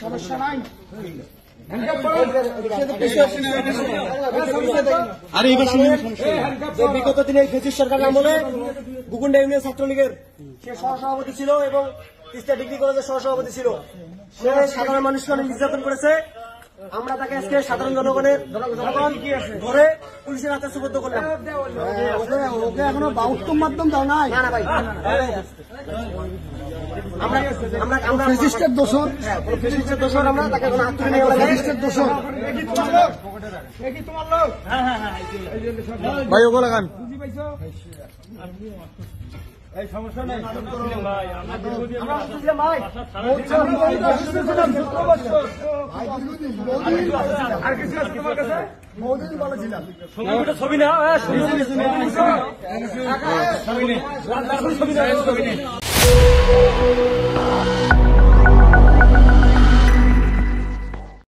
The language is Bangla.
সমস্যা নাই। বিগত দিনে ব্রিটিশ সরকার আমলে গুকুন্ডা ইউনিয়ন ছাত্রলীগের সে সহসভাপতি ছিল এবং তিস্তা ডিগ্রি কলেজের সহসভাপতি ছিল। সে সাধারণ মানুষকে অনেক নির্যাতন করেছে। আমরা তাকে আজকে সাধারণ জনগণের ধরে পুলিশের হাতে সুপর্দ করলাম। ওকে এখনো উত্তম মাধ্যম দাও নাই। না ভাই, আমরা রেজিস্টার দোষর আমরা তাকে এখন হাত তুলে নিয়ে রেজিস্টার দোষর ভাই ওগুলো লাগান। এই সমস্যা নেই ছবি না